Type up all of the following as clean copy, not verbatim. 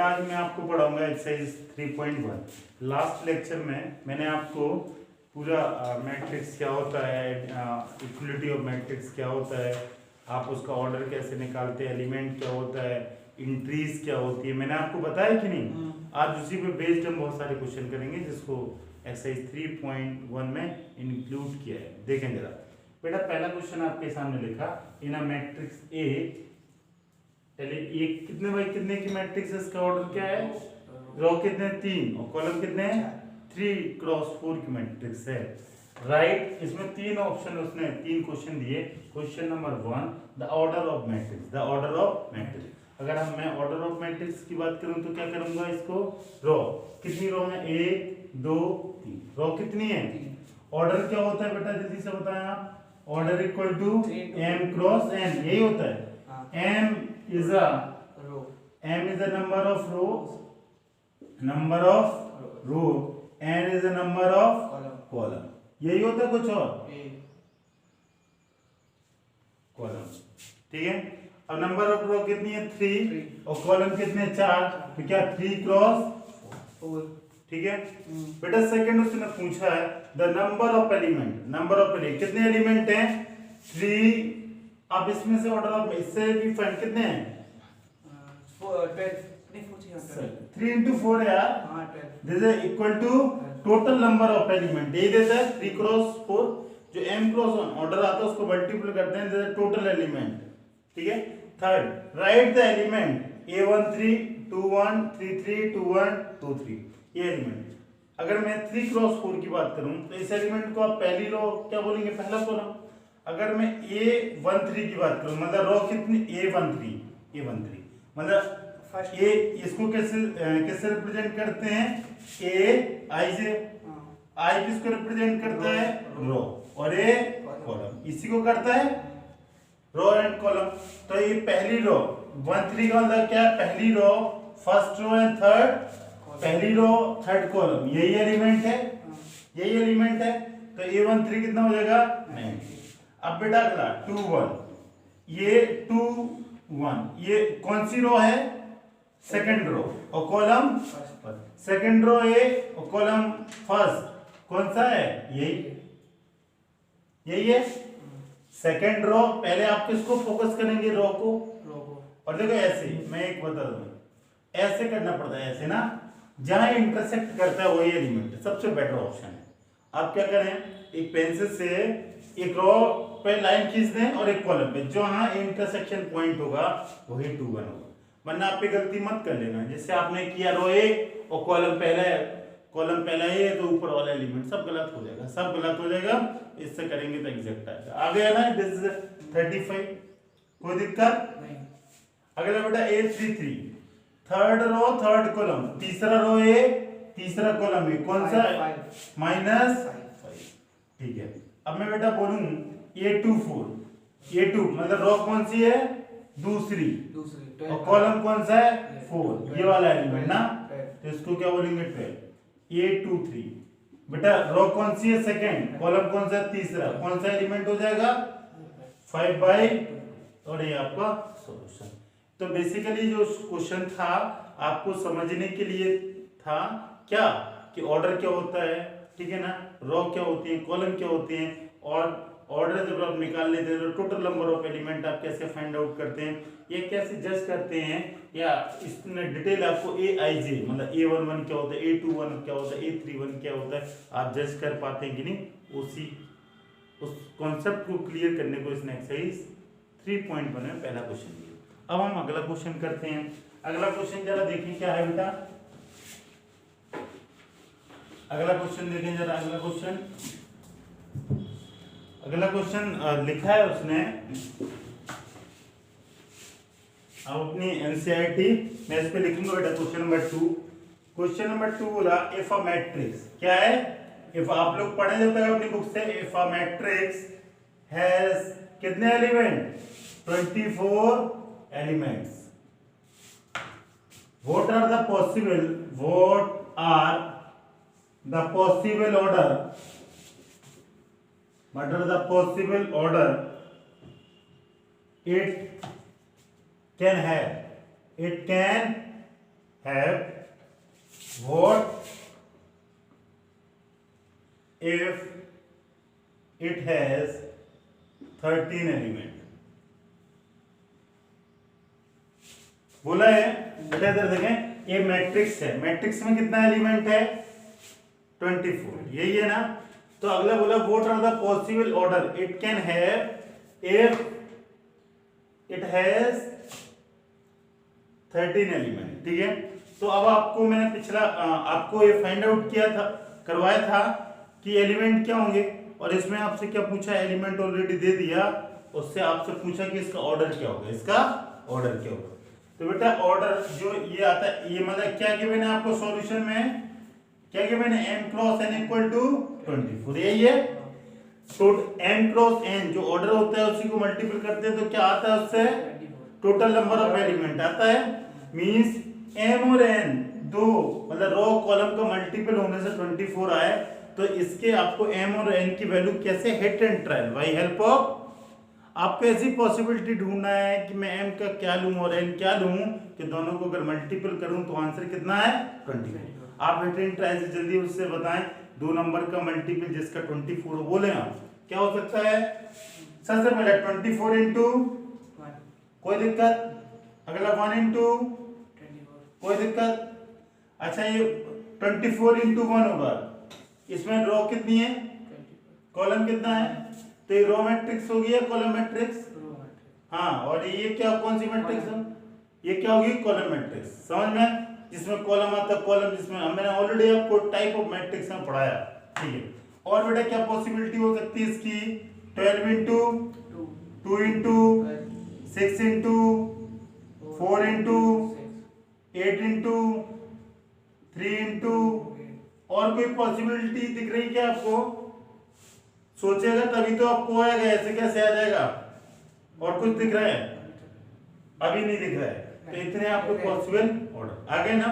आज मैं आपको पढ़ाऊंगा एक्सरसाइज 3.1। लास्ट लेक्चर में मैंने आपको पूरा मैट्रिक्स क्या होता है, इक्वलिटी ऑफ मैट्रिक्स क्या होता है, आप उसका ऑर्डर कैसे निकालते हैं, एलिमेंट क्या होता है, इंट्रीज क्या होती है, मैंने आपको बताया कि नहीं। आज उसी पे बेस्ड हम बहुत सारे क्वेश्चन करेंगे जिसको एक्सरसाइज 3.1 में इंक्लूड किया है। देखें जरा बेटा, पहला क्वेश्चन आपके सामने लिखा इन अ मैट्रिक्स ए, पहले एक कितने बाई कितने की मैट्रिक्स है, इसका ऑर्डर क्या है, रो कितने 3 और कॉलम कितने 3 क्रॉस 4 की मैट्रिक्स है। राइट, इसमें 3 ऑप्शन, उसने 3 क्वेश्चन दिए। Question number 1, the order of matrix, the order of matrix. अगर हम मैं ऑर्डर ऑफ मैट्रिक्स की बात करूं तो क्या करूंगा, इसको रो कितनी रो है, 1 2 3 रो कितनी है। ऑर्डर क्या होता है बेटा, जल्दी से बताएं आप। Order equal to m cross n, यही होता है। m is a number of number of row, n is a number of column, यही होता है, कुछ और कॉलम। ठीक है, अब नंबर ऑफ रो कितनी है 3 और कॉलम कितने 4, तो क्या 3 क्रॉस 4। ठीक है बेटा, सेकंड उसने पूछा है the number of element, number of element कितने एलिमेंट हैं 3। अब इसमें से ऑर्डर ऑफ, इससे भी फाइंड कितने हैं 3 into 4 है यार, this is equal to total number of element, यही देता है 3 क्रॉस 4। जो m क्रॉस 1 ऑर्डर आता है उसको मल्टीपल करते हैं, दिस इज टोटल एलिमेंट। ठीक है, third right the element a13 21 33 21 23, ये एलिमेंट। अगर मैं 3 क्रॉस 4 की बात करूं तो इस एलिमेंट को आप पहली रो क्या बोलेंगे, पहला कॉलम। अगर मैं a13 की बात करूं मतलब रो कितनी a13 मतलब ए, इसको कैसे रिप्रेजेंट करते हैं, ए आई से, आई किसको रिप्रेजेंट करता है, रो, और ए कॉलम, इसी को करता है रो एंड कॉलम। तो ये पहली रो 1 3 का मतलब क्या है, पहली रो, फर्स्ट रो एंड थर्ड, पहली रो थर्ड कॉलम, यही एलिमेंट है, यही एलिमेंट है। तो a13 कितना हो जाएगा 9। अब बेटा अगला 2 1, ये 2 1, ये कौन सी रो है, सेकंड रो, और कॉलम सेकंड रो ए और कॉलम फर्स्ट कौन सा है, यही है सेकंड रो। पहले आप किसको फोकस करेंगे, रो को। और देखो ऐसे मैं एक बता दूं, ऐसे करना पड़ता है, ऐसे ना, जहां इंटरसेक्ट करता है वही एलिमेंट सबसे बेटर ऑप्शन है। आप क्या करें, एक पेंसिल से एक रो पे लाइन खींच दें और एक कॉलम पे, जहां इंटरसेक्शन पॉइंट होगा वही 2 1 होगा, वरना आप पे गलती मत कर लेना। जैसे आपने किया रो ए और कॉलम पहला ए, तो ऊपर वाला एलिमेंट सब गलत हो जाएगा, सब गलत हो जाएगा। इससे करेंगे तो एग्जैक्ट आएगा। आ गया ना, दिस इज 35, कोई दिक्कत नहीं। अगला बेटा a33, third row third column, तीसरा रो ए तीसरा कॉलम ए, कौन सा -5। ठीक है, अब मैं बेटा बोलूं a24, a2 मतलब रो कौन सी है, दूसरी, और कॉलम कौन सा है 4, ये वाला एलिमेंट ना, तो इसको क्या बोलेंगे 12। a23 बेटा रो कौन सी है, सेकंड, कॉलम कौन सा है, तीसरा, कौन सा एलिमेंट हो जाएगा 5/2, और ये आपका सॉल्यूशन। तो बेसिकली जो क्वेश्चन था आपको समझने के लिए था क्या, कि ऑर्डर क्या होता है, ठीक है ना, रो क्या होती है, कॉलम क्या होते हैं, और ऑर्डर जब आप निकाल लेते हैं तो टोटल नंबर ऑफ एलिमेंट आप कैसे फाइंड आउट करते हैं, ये कैसे जज करते हैं, या इसने डिटेल आपको AIJ मतलब A11 क्या होता है, A21 क्या होता है, A31 क्या होता है, आप जज कर पाते हैं कि नहीं, उस कॉन्सेप्ट को क्लियर करने को इसने एक्सरसाइज 3.1 में पहला क्वेश्चन दिया। अब हम अगला क्वेश्चन करते हैं। अगला क्वेश्चन जरा देखिए क्या है बेटा, अगला क्वेश्चन देखें जरा। अगला क्वेश्चन लिखा है उसने, अब अपनी NCERT मैं इस पे लिखूंगा बेटा क्वेश्चन नंबर 2। क्वेश्चन नंबर 2 बोला इफ अ मैट्रिक्स, क्या है, इफ आप लोग पढ़े जब तक अपनी बुक से, इफ अ मैट्रिक्स हैज कितने element 24 elements, what are the possible order it can have what if it has 13 element. बोला है बेटा, इधर देखें, ये मैट्रिक्स है, मैट्रिक्स में कितना एलिमेंट है 24, यही है ना। तो अगला बोला what are the possible order it can have if it has 13 element. ठीक है, तो अब आपको मैंने पिछला आपको ये फाइंड आउट किया था, करवाया था कि एलिमेंट क्या होंगे, और इसमें आपसे क्या पूछा, एलिमेंट ऑलरेडी दे दिया, उससे आपसे पूछा कि इसका ऑर्डर क्या होगा, इसका ऑर्डर क्या होगा। तो बेटा ऑर्डर जो ये आता है, ये मतलब क्या कि मैंने आपको सॉल्यूशन में क्या कि मैंने m cross n equal to 24, यही है। तो m क्रॉस n जो ऑर्डर होता है उसी को मल्टीपल करते हैं तो क्या आता है, उससे टोटल नंबर ऑफ एलिमेंट आता है। मींस m और n दो मतलब रो कॉलम का मल्टीपल होने से 24 आए, तो इसके आपको m और n की वैल्यू कैसे, hit and trial by help of, आपको ऐसी पॉसिबिलिटी ढूंढना है कि मैं m का क्या लूं और n क्या लूं कि दोनों को अगर मल्टीपल करूं तो आंसर कितना है 24। आप हिट एंड ट्रायल से जल्दी उससे बताएं, दो नंबर का मल्टीपल जिसका 24 बोले आप, क्या हो सकता है। सबसे पहले 24 इंटू कोई दिक्कत, अगला 1 इंटू कोई दिक्कत। अच्छा ये 24 इंटू 1 होगा, इसमें रो कितनी है, कॉलम कितना है, तो ये रो मैट्रिक्स होगी या कॉलम मैट्रिक्स, हाँ, और ये क्या कौन सी मैट्रिक्स है, ये क्या होगी कॉलम मैट्रिक्स। समझ में, जिसमें कॉलम आता है कॉलम, जिसमें मैंने ऑलरेडी आपको टाइप ऑफ मैट्रिक्स में पढ़ाया। ठीक है, और बेटा क्या पॉसिबिलिटी हो सकती है इसकी, 12 into 2 into 6 into 4 into 8 into 3 into, और कोई पॉसिबिलिटी दिख रही क्या आपको, सोचेगा तभी तो आपको आएगा, ऐसे कैसे आ जाएगा। और कुछ दिख रहा है, अभी नहीं दिख रहा है, तो इतने आपको पॉसिबल ऑर्डर आ गए ना।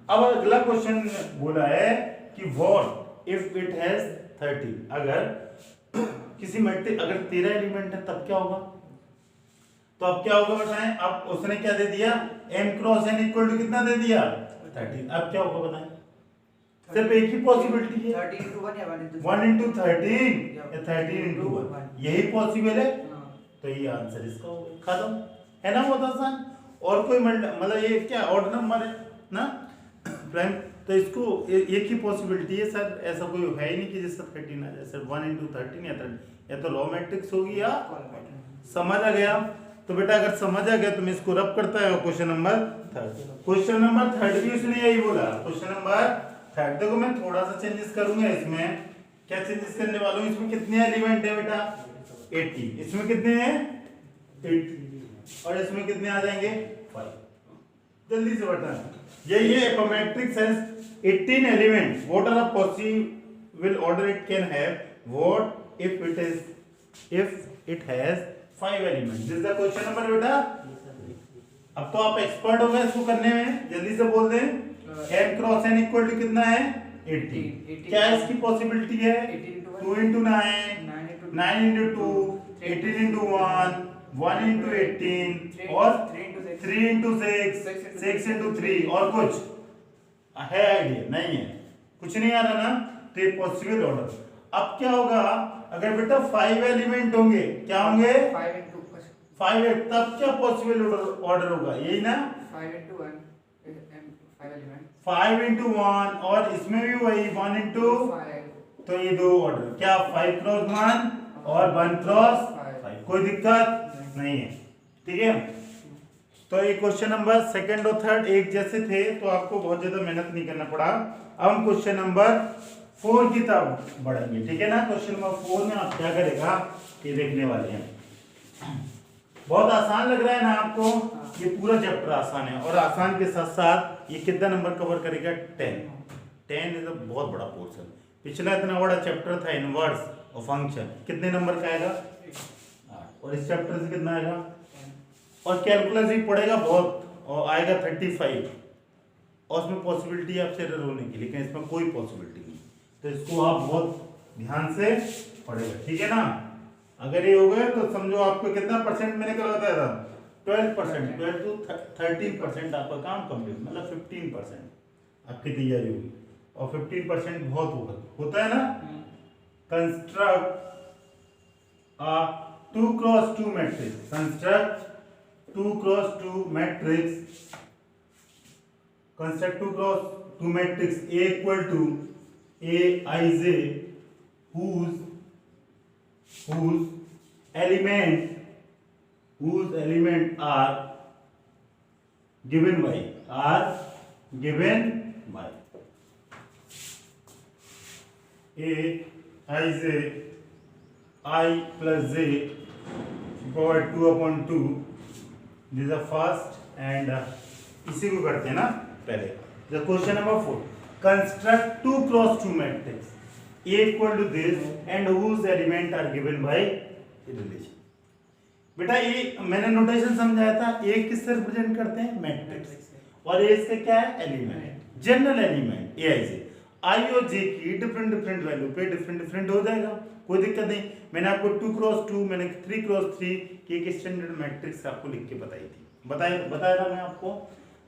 अब अगला क्वेश्चन बोला है कि व्हाट इफ इट हैज 30, अगर किसी मैट्रिक्स अगर 13 एलिमेंट है तब क्या होगा, तो अब क्या होगा बताएं। अब उसने क्या दे दिया, m cross n equal to कितना दे दिया 13, अब क्या होगा बताएं। सिर्फ एक ही पॉसिबिलिटी है, 13 into 1 या 1 into 13 या 13 into 1, यही पॉसिबल है। तो ये आंसर इसका होगा, खत्म है ना, बहुत आसान। और कोई मतलब ये क्या ऑर्डर नंबर है ना प्राइम, तो इसको एक ही पॉसिबिलिटी है सर, ऐसा कोई है ही नहीं कि जिससे 13 आ जाए सर, 1 into 13 या 13, या तो रो मैट्रिक्स होगी या समझ आ गया। तो बेटा अगर समझ आ गया तो मैं इसको रब करता है क्वेश्चन नंबर 3। क्वेश्चन नंबर 3 भी उसने यही बोला, क्वेश्चन नंबर 3। देखो मैं थोड़ा सा चेंजेस करूंगा इसमें, क्या चेंजेस करने वाला हूँ, इसमें कितने एलिमेंट है बेटा 80, इसमें कितने हैं 80, और इसमें कितने आ जाएंगे 5। जल्दी से बताना, यही है matrix has 18 element, what are the possible order it can have, what if it has 5 element. This is the question number बेटा। अब तो आप एक्सपर्ट हो गए इसको करने में, जल्दी से बोल दें। m cross n equal to कितना है 80, क्या इसकी पॉसिबिलिटी है 2 into 9, 9 into 2, 18 into 1, 1 into 18, और 3 into 6, 6 into 3, और कुछ है आइडिया नहीं है, कुछ नहीं आ रहा ना, तो ये पॉसिबल ऑर्डर। अब क्या होगा अगर बेटा 5 एलिमेंट होंगे, क्या होंगे 5, तब क्या पॉसिबल ऑर्डर होगा, यही ना 5 into 1 5 एलिमेंट, 5 into 1, और इसमें भी वही 1 into 5, तो ये दो ऑर्डर, क्या 5 क्रॉस 1 और 1 क्रॉस 5, कोई दिक्कत नहीं है। ठीक है, तो ये क्वेश्चन नंबर सेकंड और थर्ड एक जैसे थे, तो आपको बहुत ज्यादा मेहनत नहीं करना पड़ा। अब हम क्वेश्चन नंबर 4 की तरफ बढ़ेंगे। ठीक है ना, क्वेश्चन नंबर 4 में आप क्या करेगा ये देखने वाले हैं। बहुत आसान लग रहा है ना आपको, ये पूरा चैप्टर आसान है, और आसान के साथ साथ ये कितना नंबर कवर करेगा 10 इज अ बहुत बड़ा पोर्शन। पिछला इतना बड़ा चैप्टर था इनवर्स और फंक्शन, कितने नंबर का आएगा 8, और इस चैप्टर से कितना आएगा, और कैलकुलस भी पड़ेगा बहुत, और आएगा 35, और उसमें पॉसिबिलिटी है आपसे एरर होने की, लेकिन इसमें कोई पॉसिबिलिटी नहीं, तो इसको आप बहुत ध्यान से पढ़ेगा। ठीक है ना, अगर ये हो गए तो समझो आपको कितना परसेंट मैंने कल बताया था 12%, 12 to 13% आपका काम कंप्लीट, मतलब 15% आपकी तैयारी होगी। और 15% बहुत होता है ना। Construct a 2x2 matrix, construct 2x2 matrix, construct 2x2 matrix A equal to Aij whose element are given by Aij I plus j power 2/2, this is the first and इसी को करते हैं ना पहले। The question number 4, construct 2x2 matrix A equal to this and whose element are given by relation। बेटा ये मैंने notation समझाया था, A किससे रिप्रेजेंट करते हैं, मैट्रिक्स, और A से क्या है, element, general element Aij। I और J की डिफरेंट वैल्यू पे डिफरेंट हो जाएगा, कोई दिक्कत नहीं। मैंने आपको 2x2, मैंने 3x3 की एक स्टैंडर्ड मैट्रिक्स आपको लिख के बताई थी, बताया था मैं आपको।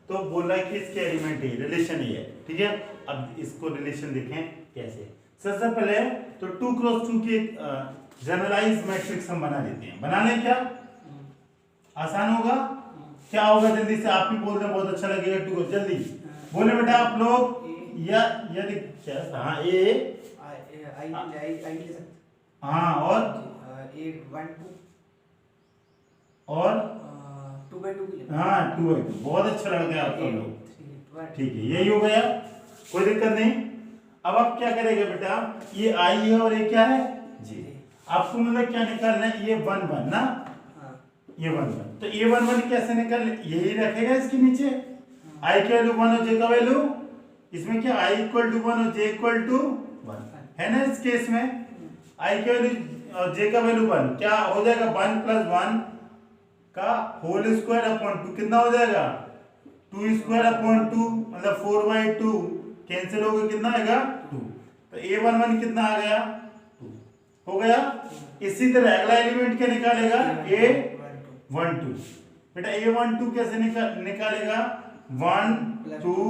तो बोला कि इसके एलिमेंट है, रिलेशन ही है, ठीक है। अब इसको रिलेशन देखें कैसे। सबसे पहले तो 2x2 की एक जनरलाइज मैट्रिक्स हम बना लेते हैं। बना लें क्या, आसान होगा, क्या होगा जल्दी से आप भी बोल रहे हैं, बहुत अच्छा लगेगा। 2 जल्दी बोले बेटा आप लोग, या क्या, हाँ ए हाँ और और 2/2 हाँ 2/2 बहुत अच्छा लग गया आपको लोग, ठीक है, यही हो गया, कोई दिक्कत नहीं। अब आप क्या करेंगे बेटा, ये आई है और ये क्या है, जी। आपको मतलब क्या निकालना है, ये 1 1 ना, ये 1 1, तो ये 1 1 कैसे निकाल, यही रखेगा इसके नीचे, आई की वैल्यू 1 और जे का वैल्यू, इसमें क्या i इक्वल टू 1 और j इक्वल टू 1 है ना। इस केस में i की वैल्यू और j का वैल्यू 1, क्या हो जाएगा 1 + 1 का होल स्क्वायर अपॉन 2, कितना हो जाएगा 2 स्क्वायर अपॉन 2, मतलब 4/2 कैंसिल हो गया, कितना आएगा 2। तो a11 कितना आ गया 2 हो गया। इसी तरह अगला एलिमेंट क्या निकालेगा, a12 बेटा a12 कैसे निकालेगा, 1 2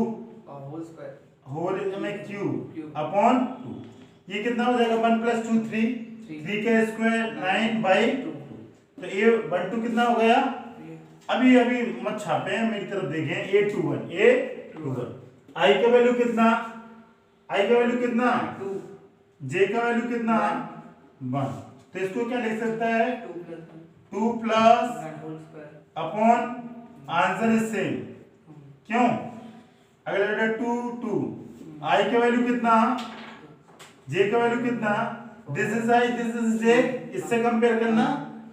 होल में क्यूब अपॉन 2, ये कितना हो जाएगा 1 + 2 3, 3 का स्क्वायर 9/2, तो ये 12 कितना हो गया। अभी मत छापे, मेरी तरफ देखें, a21 i का वैल्यू कितना, i का वैल्यू कितना 2, j का वैल्यू कितना 1, तो इसको क्या लिख सकता है 2 plus upon, answer is same, क्यों, अगला बेटा 2 2, i का वैल्यू कितना, j का वैल्यू कितना, this is i this is j, इससे कंपेयर करना,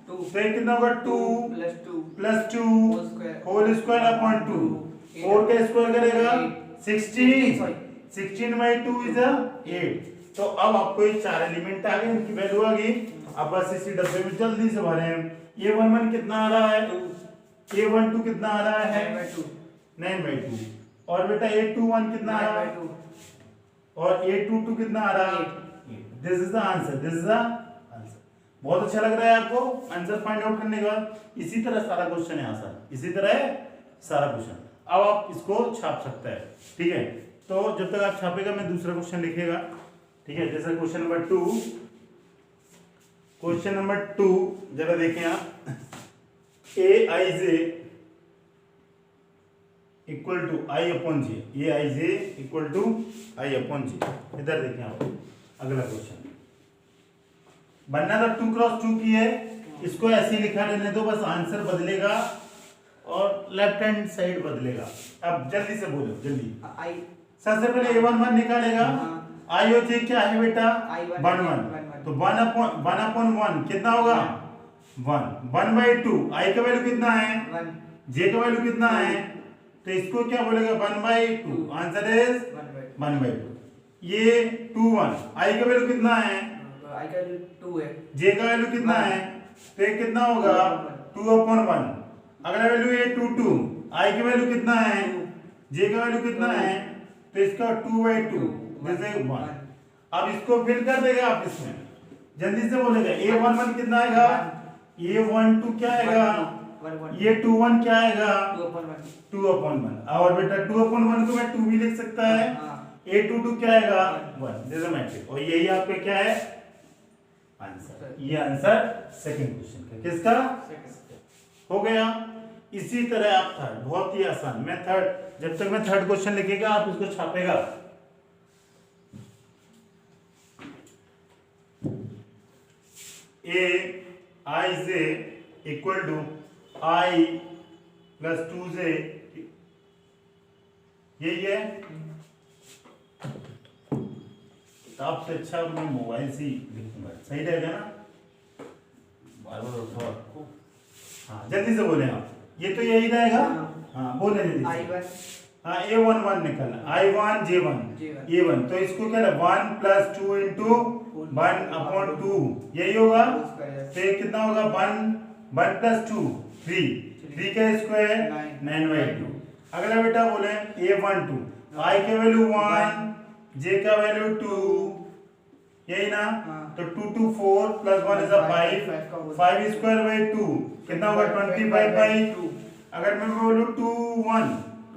तो ये कितना होगा 2 + 2 होल स्क्वायर अपॉन 2, 4 का स्क्वायर करेगा 16/2 इज 8। तो अब आपको ये 4 एलिमेंट आ गए, इनकी वैल्यू आ गई। अब बस इसी डब्बे में जल्दी से भरें। a11 कितना आ रहा है, a12 कितना आ रहा है 9/2, और बेटा a21 कितना आ रहा है, और a22 कितना आ रहा है 8। This is the answer, this is the answer. बहुत अच्छा लग रहा है आपको आंसर फाइंड आउट करने के बाद। इसी तरह सारा क्वेश्चन है आसान, इसी तरह सारा क्वेश्चन। अब आप इसको छाप सकते हैं, ठीक है। तो जब तक आप छापेगा मैं दूसरा क्वेश्चन लिखेगा, ठीक है। जैसे क्वेश्चन नंबर 2 जरा देखें आप, aij equal to i/j, aij equal to i/j। इधर देखें आप, अगला क्वेश्चन बनना था 2x2 की है, इसको ऐसे ही लिखा रहने दो, बस आंसर बदलेगा और लेफ्ट हैंड साइड बदलेगा। अब जल्दी से बोलो, जल्दी। सबसे पहले a11 निकालेगा, i और j क्या है बेटा 1 1, तो 1/1 कितना होगा 1, 1/2 i का वैल्यू कितना है 1, j का वैल्यू कितना है, तो इसको क्या बोलेगा 1/2, आंसर इज 1/2। ये 2 1, i का वैल्यू कितना है, i का वैल्यू 2 है, j का वैल्यू कितना है, तो ये कितना होगा 2/1। अगला वैल्यू ये 2 2, i की वैल्यू कितना है, j का वैल्यू कितना है, तो इसका 2/2, जैसे 1। अब इसको फिल कर देगा आप, इसमें जल्दी से बोलेगा a11 कितना आएगा, a12 क्या आएगा 1 ये 2 1 क्या आएगा 2/1 2/1 और बेटा 2/1 को मैं 2 भी लिख सकता है हाँ a2 क्या आएगा 1 दिस इज मैट्रिक और यही आपका क्या है आंसर ये आंसर सेकंड क्वेश्चन का किसका सेकंड हो गया इसी तरह आप थर्ड बहुत ही आसान मैं थर्ड जब तक मैं थर्ड क्वेश्चन लिखेगा आप इसको छापेगा a I j equal to I plus 2j यही है किताब से अच्छा मैं मोबाइल से ही लिखूंगा सही रहेगा ना बार बार उठाओ आपको हाँ जल्दी से बोले आप ये तो यही रहेगा हाँ बोले जल्दी से। I1 हाँ a11 निकलना I1 J1 A1 तो इसको क्या है 1 plus 2 into 1/2 यही होगा तो ये कितना होगा 1 plus 2 3 का स्क्वायर 9/2 अगला बेटा बोले a12 I के वैल्यू 1 J का वैल्यू 2 यही ना तो 2 2 4 plus 1 is a 5 square by 2 कितना होगा 25/2 अगर मैं बोलूं 2 1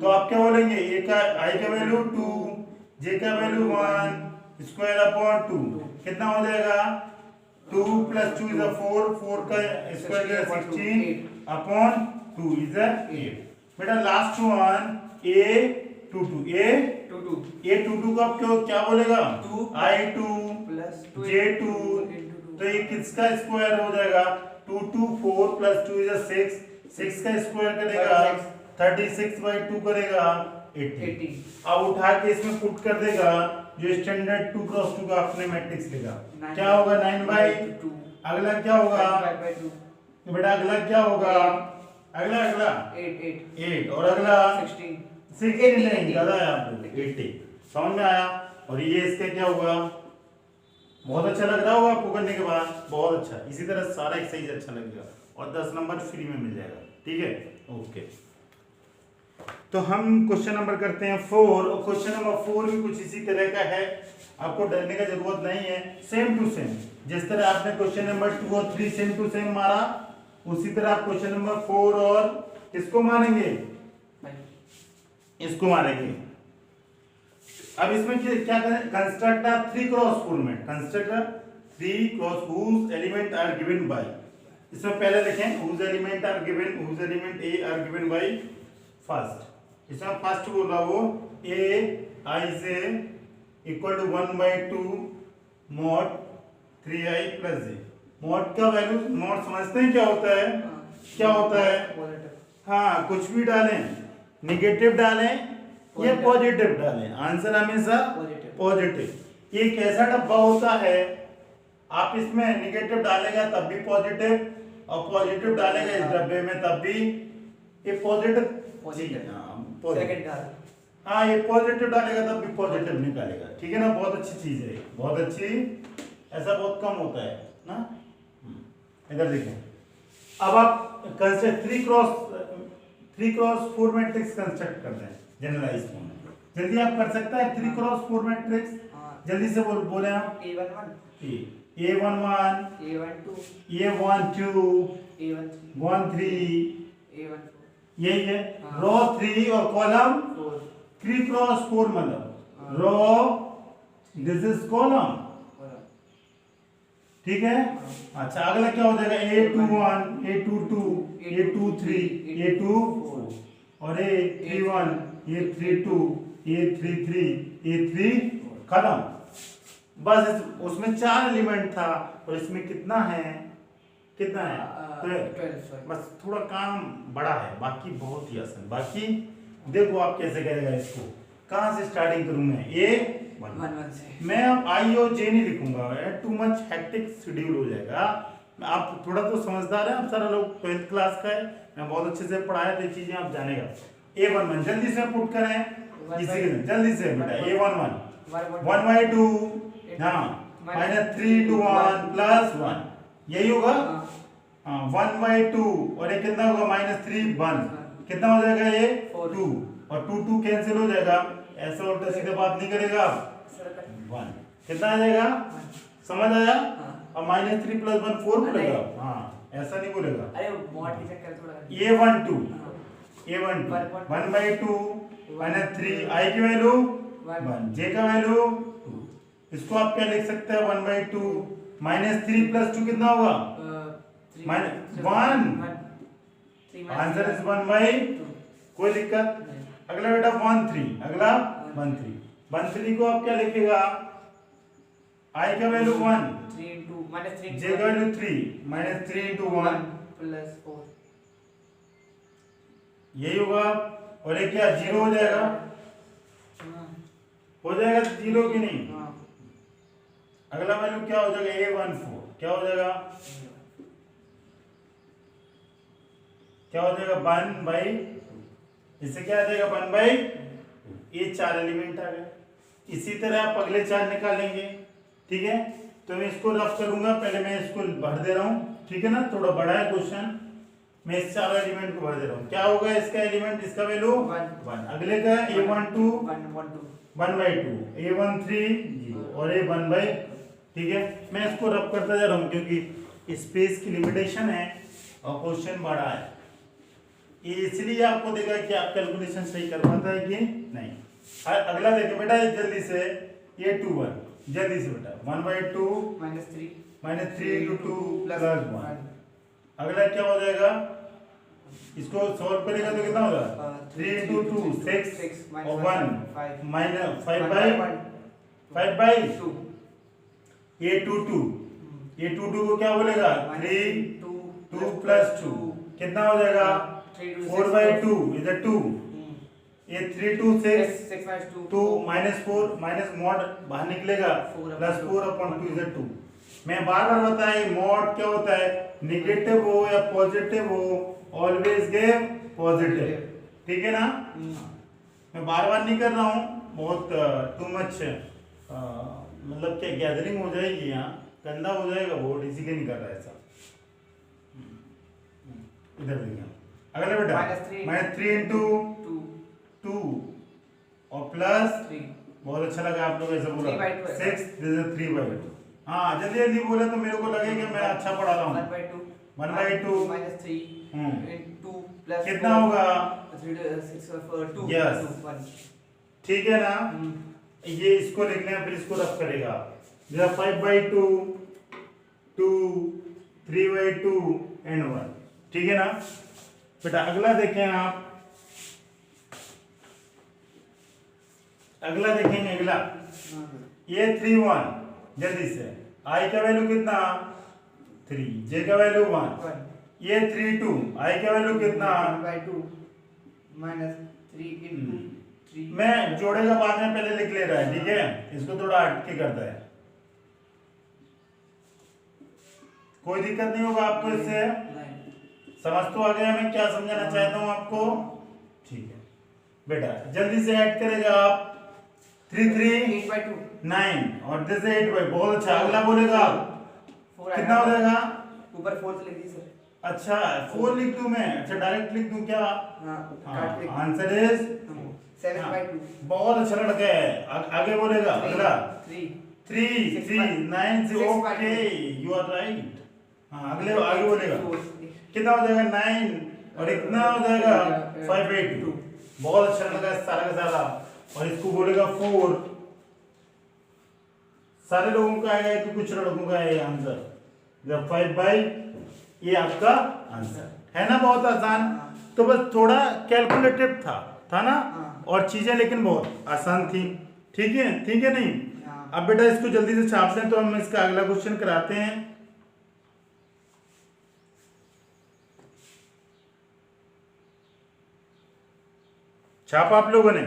तो आप क्या बोलेंगे a का I का वैल्यू 2 J का वैल्यू 1 स्क्वायर अपॉन 2 कितना हो जाएगा 2 plus 2 is a 4 का square is 16 upon 2 is a 8 बेटा लास्ट वन a22 को आप क्यों क्या बोलेगा 2 I2 plus 2 J2 तो ये किसका स्क्वायर हो जाएगा 2 2 4 plus 2 is a 6 का स्क्वायर करेगा 36/2 करेगा 80 अब उठा के इसमें पुट कर देगा जो स्टैंडर्ड 2 क्रॉस 2 का आपने मैट्रिक्स लेगा क्या होगा 9/2 अगला क्या होगा तो बेटा अगला क्या होगा अगला 8 और अगला 16 नहीं गधा है आप 80 समझ में आया और ये इसका क्या होगा बहुत अच्छा लग रहा होगा आपको करने के बाद बहुत अच्छा इसी तरह सारा एक्सरसाइज अच्छा लगेगा और 10 नंबर फ्री में मिल जाएगा ठीक है ओके तो हम क्वेश्चन नंबर करते हैं 4 और क्वेश्चन नंबर 4 भी कुछ इसी तरह का है आपको डरने का जरूरत नहीं है सेम टू सेम जिस तरह आपने क्वेश्चन नंबर 2 और 3 सेम टू सेम मारा उसी तरह आप क्वेश्चन नंबर 4 और किसको मारेंगे इसको मारेंगे अब इसमें क्या करें construct a 3 cross format construct a 3 cross whose element are given by इसमें पहले लिखें whose element are given whose element a are given by first इसमें फर्स्ट बोला वो a I j equal to 1/2 mod 3i plus j mod का value mod समझते हैं क्या होता है क्या होता है हाँ कुछ भी डालें निगेटिव डालें या पॉजिटिव डालें आंसर हमेशा पॉजिटिव एक ऐसा डब्बा होता है आप इसमें निगेटिव डालेगा तब भी पॉजिटिव और पॉजिटिव डालेगा इस डब्बे में तब भी ये पॉजिटिव सेकंड डाल हाँ ये पॉजिटिव डालेगा तब भी पॉजिटिव निकालेगा ठीक है ना बहुत अच्छी चीज है बहुत अच्छी ऐसा बहुत कम होता है ना इधर देखें अब आप कंस्ट्रक्ट 3 क्रॉस 4 मैट्रिक्स कंस्ट्रक्ट करते हैं जनरलाइज फॉर्म में जल्दी आप कर सकते हैं 3 क्रॉस 4 मैट्रिक्स जल्दी से बोले आप A11 A12 A13 यही है रो 3 और कॉलम 3 क्रॉस 4 मतलब रो दिस इज कॉलम ठीक है अच्छा अगला क्या हो जाएगा A21 A22 A23 A24 और A31 A32 A33 A3 खत्म बस उसमें 4 एलिमेंट था और इसमें कितना है 12 बस थोड़ा काम बड़ा है बाकी बहुत ही आसान बाकी देखो आप कैसे करेगा इसको कहां से स्टार्टिंग करूं मैं A1 से मैं अब I और J नहीं लिखूंगा टू मच हेक्टिक शेड्यूल हो जाएगा आप थोड़ा तो समझदार है आप सारा लोग 12th क्लास का है मैं बहुत अच्छे से पढ़ाया तो ये चीजें आप जानेगा A11 जल्दी से पुट करें इसी जल्दी से बेटा A11 1/2 हाँ -3 to 1 plus 1 यही होगा 1/2 और ये कितना होगा -3 1 कितना हो जाएगा ये 2 और 2 कैंसिल हो जाएगा ऐसा उल्टा सीधा बात नहीं करेगा 1 कितना आ जाएगा समझ आया और -3 + 1 4 बोलेगा हाँ ऐसा नहीं बोलेगा अरे मॉड की चक्कर थोड़ा A12 1 by 2 माइनस 3 I की वैल्यू 1 J का वैल्यू 2। इसको आप क्या लिख सकते हैं 1 by 2 माइनस 3 प्लस 2 कितना होगा माइनस 1। Answer is 1 by 2। कोई दिक्कत? अगला बेटा 1 3 अगला 1 3 को आप क्या लिखेगा I का वैल्यू 1 3 into minus 3 J का वैल्यू 3 माइनस 3 into 1 plus 4 यही होगा। और ये क्या 0 हो जाएगा? हो जाएगा 0 की नहीं? अगला वैल्यू क्या हो जाएगा A14 क्या हो जाएगा 1 by इससे क्या आ जाएगा 1 by ये 4 एलिमेंट आ गए। इसी तरह आप अगले 4 निकालेंगे। ठीक है, तो मैं इसको रफ करूंगा, पहले मैं इसको भर दे रहा हूँ। ठीक है ना, थोड़ा बड़ा है क्वेश्चन, मैं इस 4 एलिमेंट को भर दे रहा हूँ। क्या होगा इसका एलिमेंट, इसका वैल्यू 1। अगले का A12 1 by 2 A13 0 और A1 by। ठीक है, मैं इसको रफ करता जा रहा हूँ क्योंकि स्पेस की लिमिटेशन है और क्वेश्चन बड़ा है, इसलिए आपको देखा कि आप कैलकुलेशन सही कर पाता है कि नहीं। अगला देखिए बेटा जल्दी से A21 जल्दी से बेटा 1 by 2 माइनस 3 into 2 प्लस 1। अगला क्या हो जाएगा, इसको सॉल्व करेगा तो कितना होगा 3 into 2 6 और 1 माइनस 5 by 2 A22 को क्या बोलेगा 3 2 प्लस 2 कितना हो जाएगा 4 by 2 इज 2 ये 3 2 6 2 माइनस 4 माइनस मॉड बाहर निकलेगा प्लस 4 अपॉन 2 इज 2। मैं बार बार बताया मॉड क्या होता है, निगेटिव हो या पॉजिटिव हो ऑलवेज गिव पॉजिटिव। ठीक है ना, मैं बार बार नहीं कर रहा हूँ, बहुत टू मच मतलब क्या गैदरिंग हो जाएगी यहाँ, गंदा हो जाएगा बोर्ड, इसीलिए नहीं कर रहा है ऐसा। इधर देखिए अगला बेटा माइनस 3 into 2 और प्लस 3। बहुत अच्छा लगा आप लोग ऐसा बोला 6 दिस इज 3 by 2। हाँ जल्दी जल्दी बोले तो मेरे को लगे कि मैं अच्छा पढ़ा रहा हूँ। 1 by 2 माइनस 3 into प्लस कितना होगा 2 यस ठीक है ना, ये इसको लिखना है फिर इसको रफ करेगा 5 by 2 2 3 by 2 and 1। ठीक है ना बेटा, अगला देखें आप, अगला देखेंगे अगला ये 3 1 जल्दी से I का वैल्यू कितना 3 J का वैल्यू 1 ये 3 2 I का वैल्यू कितना 2 माइनस 3 into 3 मैं जोड़ेगा बाद में पहले लिख ले रहा है। ठीक है, इसको थोड़ा हटके करता है, कोई दिक्कत नहीं होगा आपको, इससे समझ तो आ गया मैं क्या समझाना चाहता हूँ आपको। ठीक है बेटा जल्दी से ऐड करेगा आप 3 3 8 by 2 9 और दिस 8 by। बहुत अच्छा, अगला बोलेगा आप कितना हो जाएगा ऊपर 4 लिख दी सर। अच्छा 4 लिख दूं मैं, अच्छा डायरेक्ट लिख दूं क्या? Answer is 7 by 2। बहुत अच्छा लड़का है। आगे बोलेगा अगला 3 9 से ओके यू आर राइट। हाँ अगले आगे बोलेगा कितना हो जाएगा 9 और इतना हो जाएगा 5 8 2। बहुत अच्छा लगा सारा का सारा, और इसको बोलेगा 4। सारे लोगों का आएगा तो कुछ लड़कों का है आंसर 5 by ये आपका आंसर है ना, बहुत आसान। तो बस थोड़ा कैलकुलेटिव था ना, और चीजें लेकिन बहुत आसान थी। ठीक है नहीं। अब बेटा इसको जल्दी से छाप दें तो हम इसका अगला क्वेश्चन कराते हैं। छापा आप लोगों ने?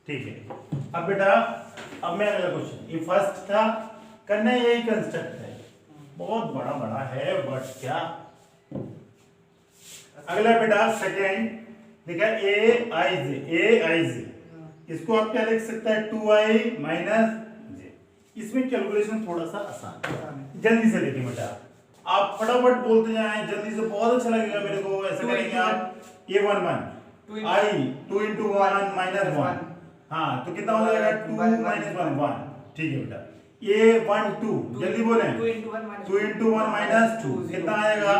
ठीक है। अब बेटा अब मैं अगला क्वेश्चन, ये फर्स्ट था, करना यही कंस्ट्रक्ट है, बहुत बड़ा है बट क्या। अगला बेटा सेकेंड देखा ए आई जे, इसको आप क्या लिख सकता है 2i माइनस जे। इसमें कैलकुलेशन थोड़ा सा आसान है, जल्दी से देखिए बेटा, आप फटाफट बोलते जाएं जल्दी से, बहुत अच्छा लगेगा मेरे को। ऐसा करेंगे आप A11 I 2 into 1 minus 1, हाँ तो कितना हो जाएगा 2 minus 1 1। ठीक है बेटा A12 जल्दी बोलें 2 into 1 minus 2 कितना आएगा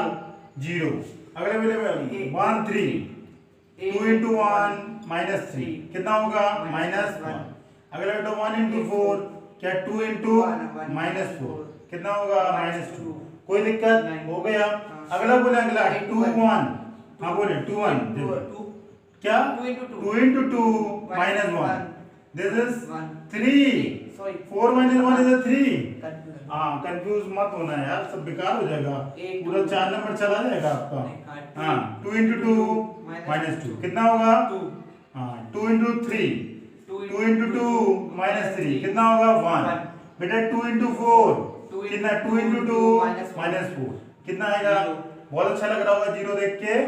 0 अगला बोले 1 3 2 into 1 minus 3 कितना होगा minus 1 अगला बेटा 1 into 4 क्या 2 into minus 4 कितना होगा minus 2 कोई दिक्कत हो गया अगला बोले अगला 2 1 हाँ बोले 2 1 क्या 2 into 2 minus 1 this is 3 4 minus 1 is a 3 हाँ कंफ्यूज मत होना यार सब बेकार हो जाएगा पूरा 4 नंबर चला जाएगा आपका हाँ 2 into 2 minus 2 कितना होगा 2 हाँ 2 into 3 2 into 2 minus 3 कितना होगा 1 बेटा 2 into 4 कितना 2 into 2 minus 4 कितना आएगा बहुत अच्छा लग रहा होगा जीरो देख के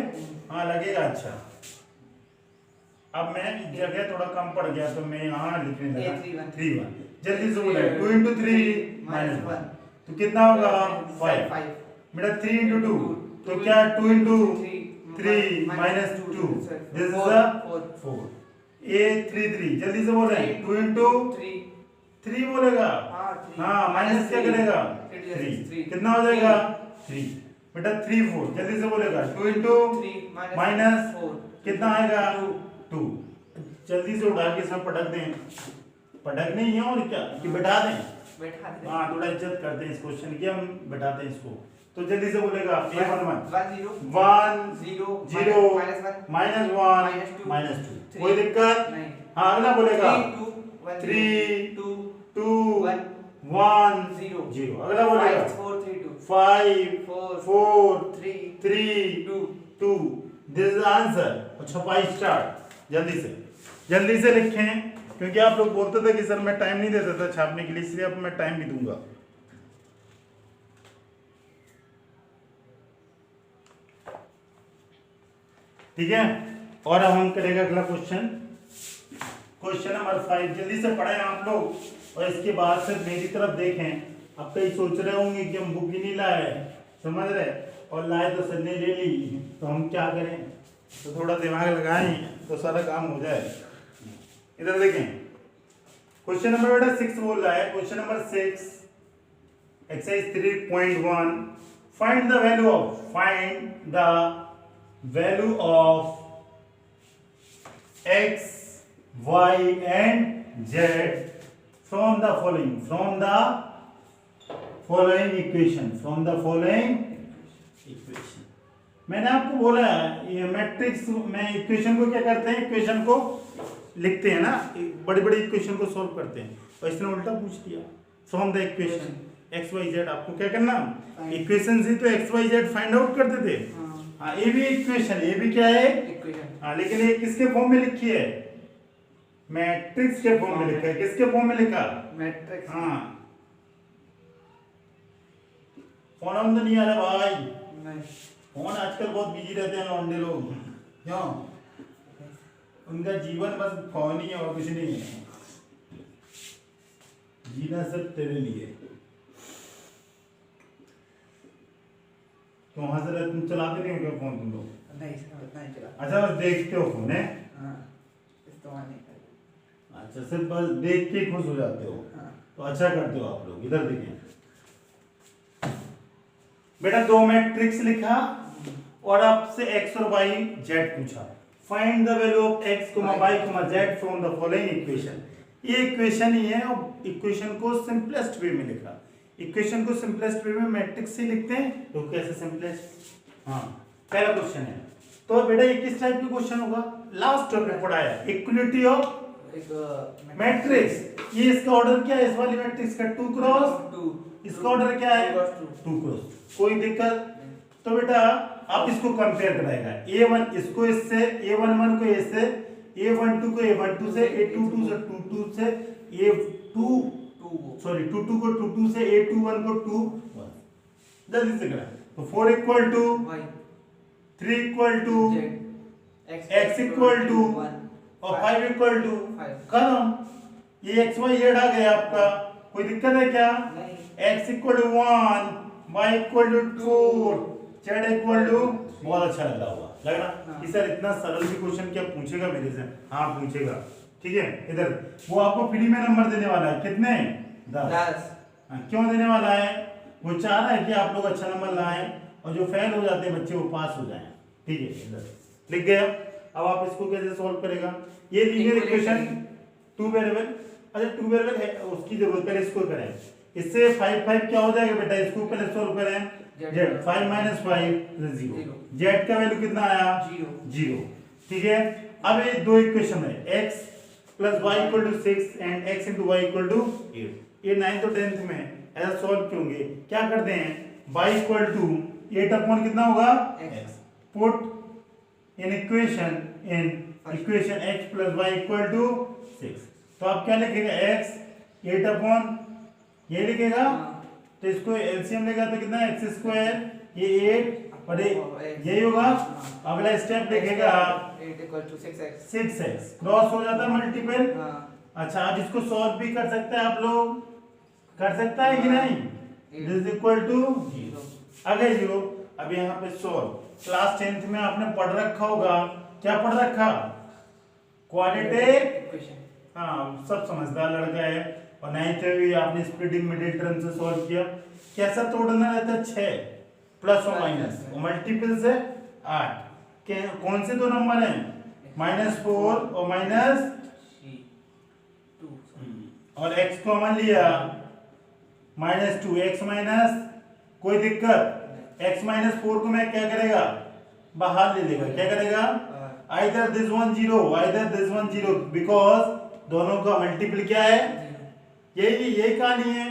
हाँ लगेगा अच्छा अब मैं जगह थोड़ा कम पड़ गया तो मैं यहाँ लिखने लगा 3 1 जल्दी से बोले 2 into 3 minus 1 तो कितना होगा 5 बेटा 3 into 2 तो क्या 2 into 3 minus 2 this is a 4 a 3 3 जल्दी से बोले 2 into 3 बोलेगा हाँ माइनस क्या करेगा 3 कितना हो जाएगा 3 बेटा 3 4 जल्दी से बोलेगा 2 into माइनस कितना आएगा 2 जल्दी से उठा के सब पटक दें पटक नहीं है और क्या कि बैठा दें हाँ थोड़ा इज्जत करते हैं इस क्वेश्चन की हम बैठाते हैं इसको तो जल्दी से बोलेगा a 1 1 0 minus 1 minus 2 कोई दिक्कत हाँ अगला बोलेगा 3 2 1 0 अगला बोलेगा 5 4 3 2 दिस इज आंसर और छपाई स्टार्ट जल्दी से लिखें क्योंकि आप लोग बोलते थे कि सर मैं टाइम नहीं देता था छापने के लिए इसलिए अब मैं टाइम भी दूंगा ठीक है और अब हम करेंगे अगला क्वेश्चन नंबर 5 जल्दी से पढ़ें आप लोग और इसके बाद से मेरी तरफ देखें अब कई सोच रहे होंगे कि हम बुक ही नहीं लाए समझ रहे और लाए तो सर ने ले ली तो हम क्या करें तो थोड़ा दिमाग लगाएं तो सारा काम हो जाए इधर देखें क्वेश्चन नंबर बेटा 6 बोल रहा है question number 6 exercise 3.1 find the value of x y and z from the following equation मैंने आपको बोला ये मैट्रिक्स में इक्वेशन को क्या करते हैं इक्वेशन को लिखते हैं ना बड़ी बड़ी इक्वेशन को सॉल्व करते हैं और इसने उल्टा पूछ दिया from the equation x y z आपको क्या करना इक्वेशन से तो x y z find out करते थे हाँ ये भी इक्वेशन ये भी क्या है हाँ लेकिन ये किसके फॉर्म में लिखी है मैट्रिक्स के फॉर्म में लिखा है किसके फॉर्म में लिखा मैट्रिक्स हाँ फोन हम तो नहीं आ रहा भाई नहीं फोन आजकल बहुत बिजी रहते हैं लौंडे लोग क्यों उनका जीवन बस फोन ही है और कुछ नहीं है जीना सिर्फ तेरे लिए तो वहां से तुम चलाते नहीं हो क्या फोन तुम लोग नहीं उतना ही चला अच्छा बस देखते हो फोन है इस्तेमाल नहीं करते अच्छा सिर्फ बस देख के खुश हो जाते हो तो अच्छा करते हो आप लोग इधर देखिए बेटा दो मैट्रिक्स लिखा और आपसे x और y z पूछा find the value of x, y, z from the following equation ये इक्वेशन ही है और इक्वेशन को सिंपलेस्ट वे में लिखा इक्वेशन को सिंपलेस्ट वे में मैट्रिक्स से लिखते हैं तो कैसे सिंपलेस्ट हाँ पहला क्वेश्चन है तो बेटा ये किस टाइप का क्वेश्चन होगा लास्ट टॉपिक पढ़ाया इक्वलिटी ऑफ मैट्रिक्स ये इसका ऑर्डर क्या है इस वाली मैट्रिक्स का 2 क्रॉस 2 इसका ऑर्डर क्या है 2 क्रॉस कोई दिक्कत तो बेटा आप इसको कंपेयर कराएगा a1 इसको इससे a11 को इससे a12 को a12 से a22 से 22 से a2 सॉरी 22 को 22 से a21 को 21 जल्दी से करा तो 4 equal to 3 equal to x equal to और 5 इक्वल टू खत्म ये x y z आ गया आपका कोई दिक्कत है क्या x equal to 1 y equal to 4 z equal to बहुत अच्छा लग रहा होगा लग रहा कि सर इतना सरल भी क्वेश्चन क्या पूछेगा मेरे से हाँ पूछेगा ठीक है इधर वो आपको फ्री में नंबर देने वाला है कितने 10 क्यों देने वाला है वो चाह रहा है कि आप लोग अच्छा नंबर लाएं और जो फेल हो जाते हैं बच्चे वो पास हो जाएं। ठीक है, इधर लिख गया। अब आप इसको कैसे सॉल्व करेगा? ये लीनियर इक्वेशन टू वेरिएबल, अच्छा टू वेरिएबल है उसकी जरूरत, पहले इसको करें। इससे 5 क्या हो जाएगा बेटा, इसको पहले सॉल्व करें। z 5 - 5 0, z का वैल्यू कितना आया? 0। ठीक है, अब ये दो इक्वेशन है, x + y = 6 and x * y = 8। ये 9th और 10th में ऐसा सॉल्व क्योंगे, क्या करते हैं, y = 8 अपॉन कितना होगा x, put in equation x + y = 6। तो आप क्या लिखेगा, x 8 अपॉन ये लिखेगा, तो इसको एलसीएम लेगा तो कितना x², ये 8 और यही होगा। अगला स्टेप लिखेगा 8 = 6x। 6x क्रॉस हो जाता है मल्टीपल। अच्छा, आप इसको सॉल्व भी कर सकते हैं, आप लोग कर सकता है कि नहीं, दिस इक्वल टू 0। अगर 0, अब यहाँ पे सॉल्व, क्लास 10th में आपने पढ़ रखा होगा, क्या पढ़ रखा, क्वाड्रेटिक। हाँ, सब समझदार लड़का है। और 9th में भी आपने स्प्लिटिंग मिडिल टर्म से सॉल्व किया। कैसा तोड़ना रहता है, 6 प्लस और माइनस, और मल्टीपल से 8। कौन से दो नंबर हैं, -4 और -2, और x को मान लिया -2, x माइनस, कोई दिक्कत, x - 4 को मैं क्या करेगा, बाहर ले लेगा, क्या करेगा, either this one 0, either this one 0, because दोनों का मल्टीपल क्या है, यही कहानी है।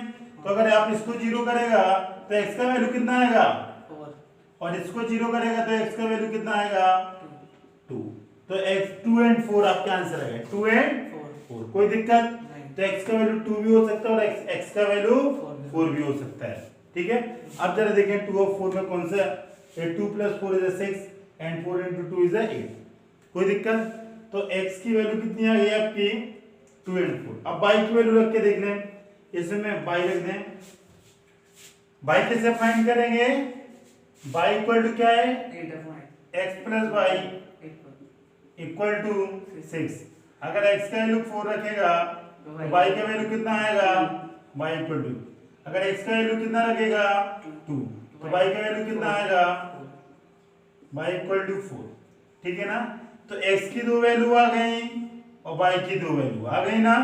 तो अगर आप इसको 0 करेगा तो x का वैल्यू कितना आएगा, 4, और इसको 0 करेगा तो x का वैल्यू कितना आएगा, 2। तो x 2 and 4 आपका आंसर है, 2 and 4, कोई दिक्कत, तो x का वैल्यू 2 भी हो सकता है और x का वैल्यू 4 भी हो सकता है। ठीक है, अब जरा देखें 2 और 4 में कौन सा, 2 + 4 = 6 एंड 4 × 2 = 8, कोई दिक्कत। तो x की वैल्यू कितनी आ गई आपकी, 2 and 4। अब y की वैल्यू रख के देख लें, इसमें y रख दें, y कैसे फाइंड करेंगे, y इक्वल टू क्या है, x + y = 6। अगर x का वैल्यू 4 रखेगा तो y का वैल्यू कितना आएगा, y = 2। अगर x का वैल्यू कितना रखेगा, 2, तो y का वैल्यू कितना आएगा, y = 4। ठीक है ना, तो x की दो वैल्यू आ गई और y की दो वैल्यू आ गई ना,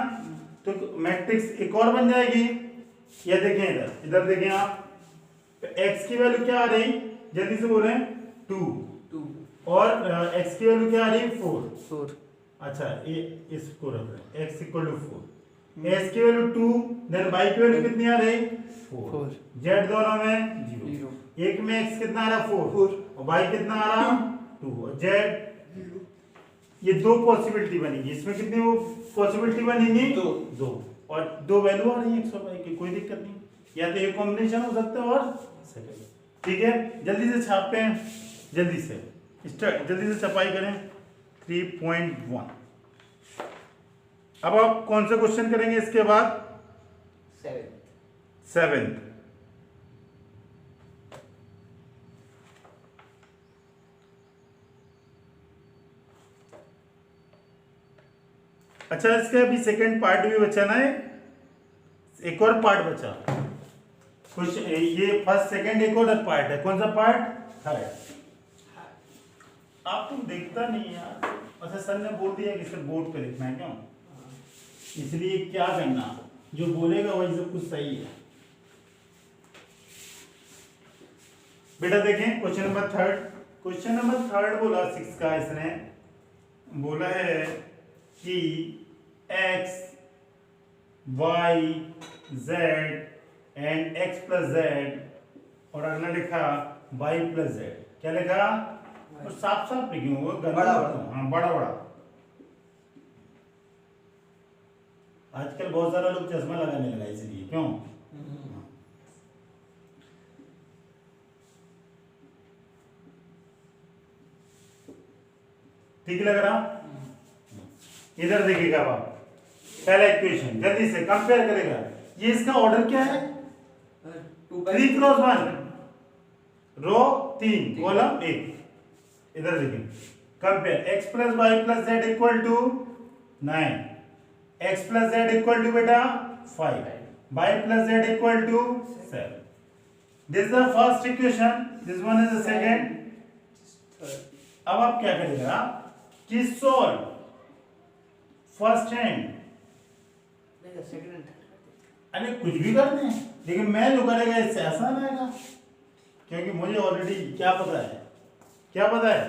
तो मैट्रिक्स एक और बन जाएगी। ये देखें, इधर देखें आप, तो x की वैल्यू क्या आ रही, जल्दी से बोलें, 2, और x की वैल्यू क्या आ रही, 4। अच्छा, ये इसको रख रहे हैं, x = 4, s की वैल्यू 2, देन y की वैल्यू कितनी आ रही, 4, z दोनों में 0, एक में x कितना आ रहा, 4, और y कितना आ रहा, 2, और z, ये दो पॉसिबिलिटी बनेगी, इसमें कितनी वो पॉसिबिलिटी बनेगी, दो, और दो वैल्यू आ रही है x और y की, कोई दिक्कत नहीं, या तो ये कॉम्बिनेशन हो सकता है और सेकंड। ठीक है, जल्दी से छापते हैं, जल्दी से छपाई करें। 3.1। अब आप कौन सा क्वेश्चन करेंगे इसके बाद, 7th। अच्छा, इसका अभी सेकंड पार्ट भी बचा ना, एक और पार्ट बचा कुछ, ये फर्स्ट सेकंड एक और पार्ट है, कौन सा पार्ट, थर्ड। आप तुम देखता नहीं यार, अच्छा सर ने बोल दिया कि सर बोर्ड पे लिखना है, क्यों, इसलिए क्या करना, जो बोलेगा वही सब कुछ सही है। बेटा देखें क्वेश्चन नंबर थर्ड बोला 6 का, इसने बोला है कि x, y, z and x + z, और अगला लिखा y + z, क्या लिखा, तो साफ लिखी हो, बड़ा, हाँ बड़ा। आजकल बहुत सारे लोग चश्मा लगाने लगा इसलिए, क्यों, ठीक लग रहा। इधर देखिएगा आप, पहला इक्वेशन जल्दी से कंपेयर करेगा, ये इसका ऑर्डर क्या है, 3 × 1, रो 3 कॉलम 1। इधर देखिए, compare x + y + z = 9, x + z = बेटा 5, y + z = 7। This is the first equation. This one is the second. अब आप क्या करेगा कि solve first hand, second and third. अरे कुछ भी कर दें, लेकिन मैं जो करेगा इससे आसान आएगा, क्योंकि मुझे ऑलरेडी क्या पता है, क्या पता है,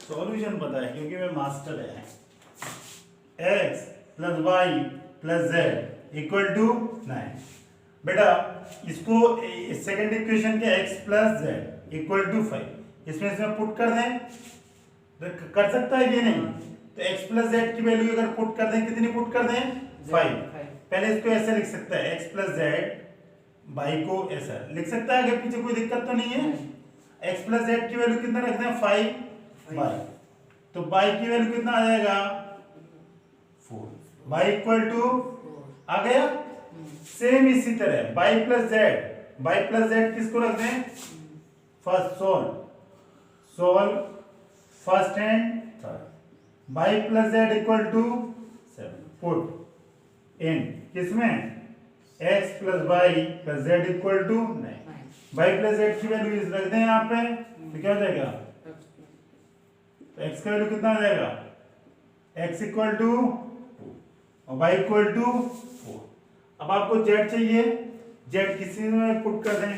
सॉल्यूशन पता है, क्योंकि मैं मास्टर है। x plus y plus z equal to 9। बेटा इसको सेकंड इक्वेशन के x plus z equal to 5 इसमें पुट कर दें, कर सकता है कि नहीं? तो x प्लस जेड की वैल्यू अगर पुट कर दें, कितनी पुट कर दें? 5। पहले इसको ऐसे लिख सकता है, x प्लस जेड, बाई को ऐसा लिख सकता है, आगे पीछे कोई दिक्कत तो नहीं है। x प्लस जेड की वैल्यू कितना रखते हैं? 5 बाई, तो बाई की वैल्यू कितना आ जाएगा? 4। बाई इक्वल टू आ गया। सेम इसी तरह y plus z, y plus z किसको रख दें? First solve first and third. Y plus z equal to 7, put in किसमें? x plus y plus z equal to 9। Y plus z की value रख दें यहाँ पे, तो क्या हो जाएगा? तो x का वैल्यू कितना आ जाएगा? x इक्वल टू 2 और y इक्वल टू 4। अब आपको z चाहिए, z किसी में पुट कर दें,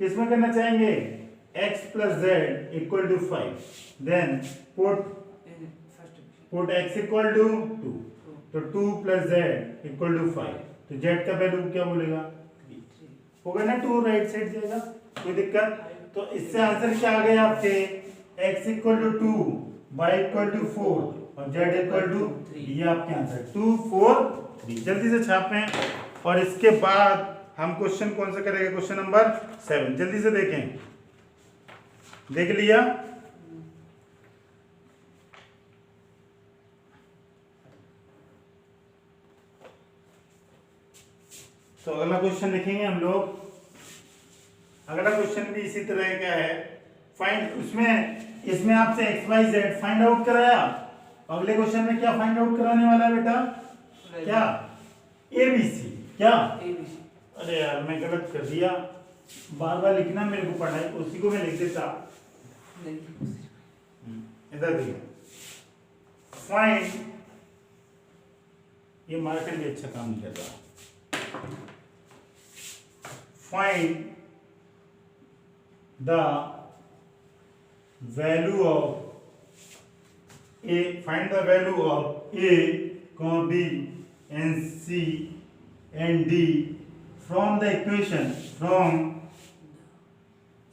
किस में करना चाहेंगे? x plus z equal to 5, then put x equal to 2, तो 2 प्लस जेड इक्वल टू 5, तो z का वैल्यू क्या बोलेगा? 3 होगा ना, 2 राइट साइड जाएगा, कोई दिक्कत? तो इससे आंसर क्या आ गया आपके? x equal to 2, y equal to 4 और z इक्वल टू 3। ये आपके आंसर 2 4 3। जल्दी से छापें, और इसके बाद हम क्वेश्चन कौन सा करेंगे? Question number 7। जल्दी से देखें, देख लिया? तो अगला क्वेश्चन लिखेंगे हम लोग। अगला क्वेश्चन भी इसी तरह का है। फाइंड, इसमें आपसे x y z find out कराया, अगले क्वेश्चन में क्या फाइंड आउट कराने वाला है बेटा? क्या? एबीसी। क्या? ABC। अरे यार मैं गलत कर दिया, बार बार लिखना मेरे को पढ़ाई, उसी को मैं लिख देता। इधर देखिए, फाइंड, ये मार्कर भी अच्छा काम नहीं कर रहा। Find the value of A, find the value of A, B and C and D from the equation,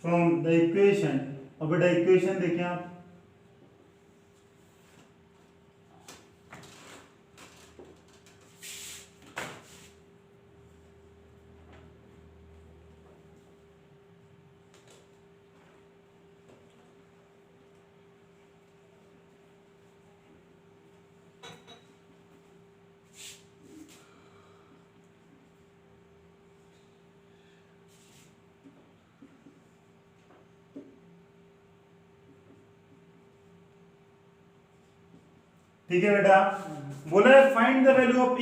from the equation। अब बेटा इक्वेशन देखें आप, ठीक है बेटा? बोला है find the value of a,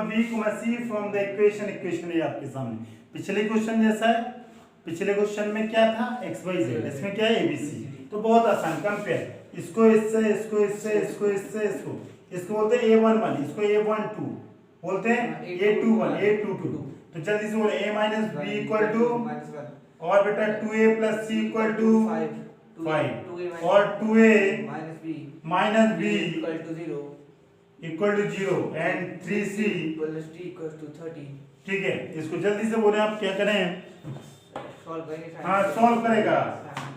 b, c from the equation ये आपके सामने पिछले क्वेश्चन जैसा है। पिछले क्वेश्चन में क्या था? x y z, इसमें क्या है? abc। तो बहुत आसान, कंपेयर इसको इससे, इसको इससे, इसको इससे, इसको बोलते हैं a11, इसको a12 बोलते हैं, a21, a22। तो जल्दी से बोले a minus b equal to, और बेटा 2a plus c equal to 5 और 2a minus b equal to 0 and 3c plus d equal to 30। ठीक है, इसको जल्दी से बोले आप क्या करें? सॉल्व करेंगे। हाँ सॉल्व करेगा।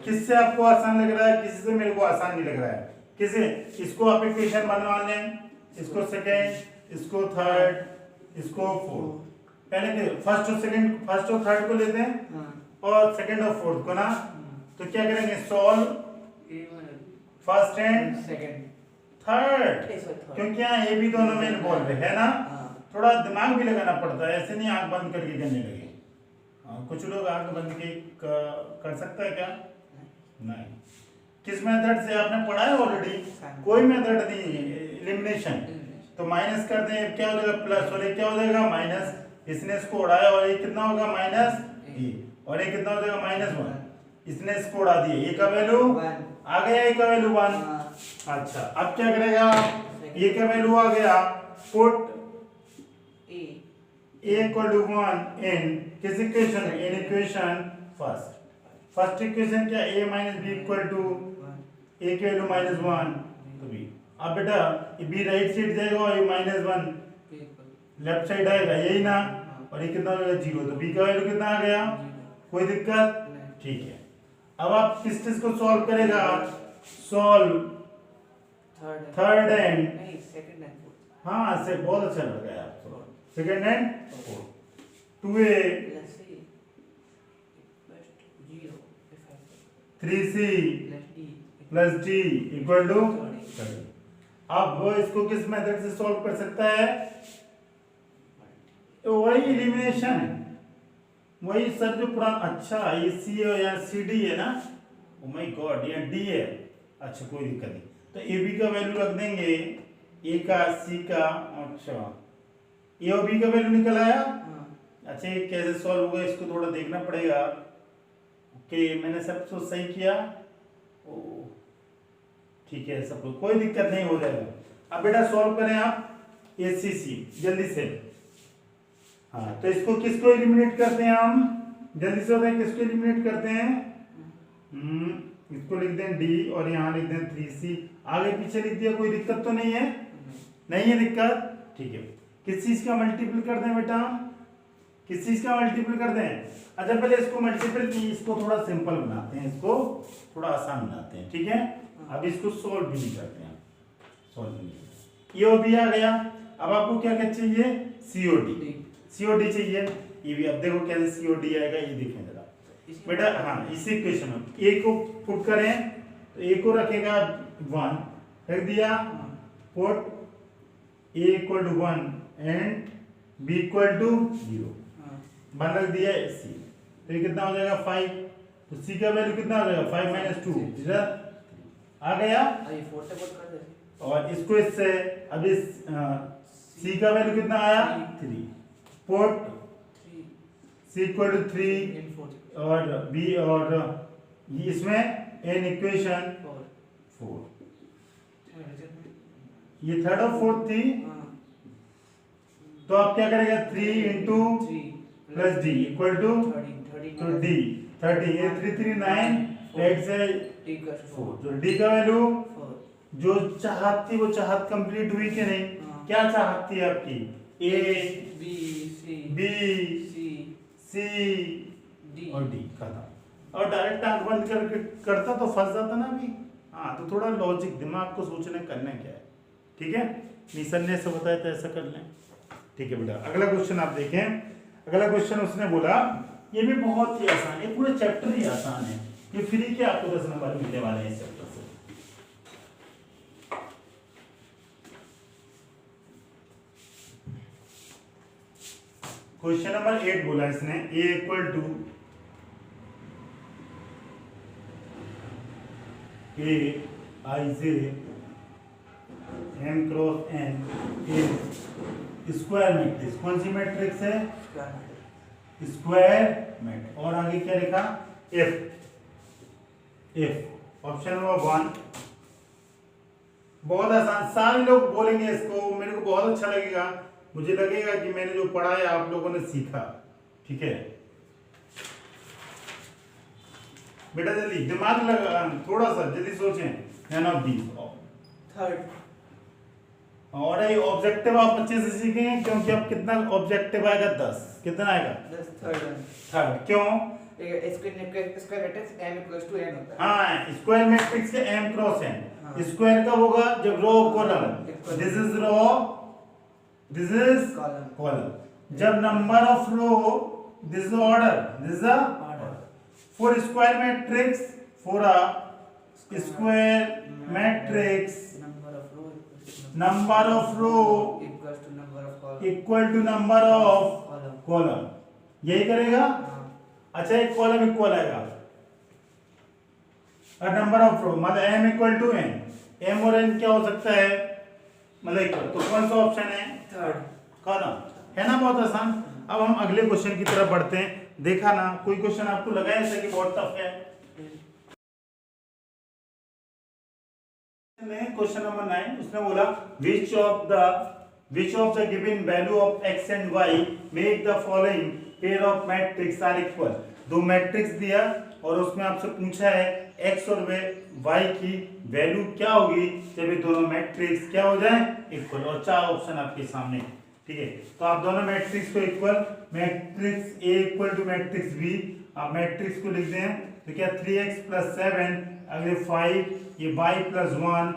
किससे आपको आसान लग रहा है, किसी से मेरे को आसान नहीं लग रहा है? किसे? इसको आप इक्वेशन बनवा लें, इसको सेकंड, इसको थर्ड, इसको फोर्थ। पहले फर्स्ट और सेकंड, फर्स्ट और थर्ड को लेते हैं और सेकंड और फोर्थ को ना, तो क्या करेंगे? Solve first and second third, क्योंकि यहाँ ए भी दोनों में इन्वॉल्व है ना, थोड़ा दिमाग भी लगाना पड़ता है, ऐसे नहीं आंख बंद करके करने लगे। कुछ लोग आंख बंद के कर सकता है क्या? नहीं। किस मेथड से आपने पढ़ा है ऑलरेडी? कोई मेथड नहीं है, एलिमिनेशन। तो माइनस कर दें, क्या हो जाएगा? प्लस, और ये क्या हो जाएगा? माइनस। इसने इसको उड़ाया और ये कितना होगा? माइनस ए, और ये कितना हो जाएगा? -1। इसने इसको उड़ा दिया, ए का वैल्यू 1 आ गया, ए का वैल्यू 1। अच्छा अब क्या करेगा, ए का वैल्यू आ गया, put A a equal to 1 in किस इक्वेशन में, इन इक्वेशन फर्स्ट इक्वेशन क्या, a minus b equal to 1 a की वैल्यू -1 तो b। अब बेटा ये b राइट साइड जाएगा और ये -1 B equal लेफ्ट साइड आएगा, यही ना, और ये कितना हो जाएगा 0, तो b का वैल्यू कितना आ गया, कोई दिक्कत नहीं। ठीक है। अब आप किस चीज को सॉल्व करेगा, सॉल्व थर्ड एंड, नहीं सेकंड एंड फोर्थ हाँ से बहुत अच्छा लग गया आपको, second and fourth, 2a let's see best 0 if I 3c let D plus d equal to 30 अब वो इसको किस मेथड से सॉल्व कर सकता है, तो वही एलिमिनेशन, वही सर जो पुराना, अच्छा ये सी है या सी डी है ना, ओ माय गॉड ये डी है, अच्छा कोई दिक्कत नहीं, तो ए बी का वैल्यू रख देंगे, ए का सी का, अच्छा ए और बी का वैल्यू निकल आया। अच्छा ये कैसे सॉल्व होगा इसको थोड़ा देखना पड़ेगा, ओके मैंने सब कुछ सही किया, ओ ठीक है सब कुछ, कोई दिक्कत नहीं, हो जाएगा। अब बेटा सॉल्व करें आप ए सी सी जल्दी से, हाँ तो इसको किसको एलिमिनेट करते हैं हम, जल्दी से होता है, किसको एलिमिनेट करते हैं, इसको लिख दें डी और यहाँ लिख दें 3c, आगे पीछे लिख दिया, कोई दिक्कत तो नहीं है, नहीं है दिक्कत, ठीक है। किस चीज का मल्टीपल कर दें बेटा, किस चीज का मल्टीपल कर दें, अच्छा पहले इसको मल्टीपल, इसको थोड़ा सिंपल बनाते हैं, इसको थोड़ा आसान बनाते हैं, ठीक है। अब इसको सोल्व भी नहीं करते हैं, सोल्व नहीं, ये और भी आ गया। अब आपको क्या क्या चाहिए, सीओडी, सीओडी चाहिए, ये भी अब देखो कैसे सीओडी आएगा, ये देखें जरा बेटा, हाँ इसी इक्वेशन में ए को पुट करें, तो ए को रखेगा 1 रख दिया, put a equal to 1 and b equal to 0 1 रख दिया, सी तो ये कितना हो जाएगा 5, तो सी का वैल्यू कितना हो जाएगा 5 माइनस 2 इधर आ गया, ये 4 से पुट कर दे, और इसको इससे अब इस सी का वैल्यू कितना आया 3, पुट 3 सी इक्वल टू 3 इन 4 और बी और ये इसमें एन इक्वेशन 4, ये थर्ड और फोर्थ थी, तो आप क्या करेगा 3 into plus d equal to, तो डी 30, ये 3 3 9 8 से 4, तो डी का वैल्यू जो चाहत थी वो चाहत कंप्लीट हुई कि नहीं, क्या चाहत थी आपकी, ए बी सी डी और डी खत्म, और डायरेक्ट आंख बंद करके करता तो फंस जाता ना अभी, हाँ तो थोड़ा लॉजिक दिमाग को सोचने करना क्या है, ठीक है, निशन ने ऐसा बताया था ऐसा कर लें, ठीक है बेटा। अगला क्वेश्चन आप देखें, अगला क्वेश्चन उसने बोला, ये भी बहुत ही आसान है, पूरे चैप्टर ही आसान है, ये फ्री के आपको 10 नंबर मिलने वाले हैं इस चैप्टर से। क्वेश्चन नंबर 8 बोला इसने, a equal to a i j m cross n square matrix, कौन सी मैट्रिक्स है, स्क्वायर मैट्रिक्स, और आगे क्या लिखा एफ, एफ ऑप्शन नंबर 1, बहुत आसान, सारे लोग बोलेंगे इसको, मेरे को बहुत अच्छा लगेगा, मुझे लगेगा कि मैंने जो पढ़ा है आप लोगों ने सीखा, ठीक है बेटा, जल्दी दिमाग लगा, थोड़ा सा जल्दी सोचें, नन ऑफ दीस थर्ड, और ये ऑब्जेक्टिव आप अच्छे से सीखेंगे, क्योंकि अब कितना ऑब्जेक्टिव आएगा 10, कितना आएगा 10 थर्ड, थर्ड, क्यों, square matrix m equals to n होता है, हाँ स्क्वायर मैट्रिक्स के m क्रॉस n, स्क्वायर कब होगा जब row column, this is row, this is column, जब number of row, this is order, this is order, for square matrix, for a square matrix number of row equal to number of column, यही करेगा, अच्छा एक column equal आएगा, और number of row मतलब m equal to n, m और n क्या हो सकता है मतलब इक्वल, तो कौन सा ऑप्शन है थर्ड, कॉलम, है ना, बहुत आसान। अब हम अगले क्वेश्चन की तरफ बढ़ते हैं, देखा ना कोई क्वेश्चन आपको लगा ऐसा कि बहुत टफ है, क्वेश्चन नंबर 9 उसने बोला which of the given value of x and y make the following pair of matrix are equal। दो मैट्रिक्स दिया और उसमें आपसे पूछा है x और y की वैल्यू क्या होगी जब ये दोनों मैट्रिक्स क्या हो जाए इक्वल, और चार ऑप्शन आपके सामने। ठीक है, तो आप दोनों मैट्रिक्स को equal, matrix A equal to matrix B, आप मैट्रिक्स को लिख दें तो क्या 3x + 7 अगले 5, ये y + 1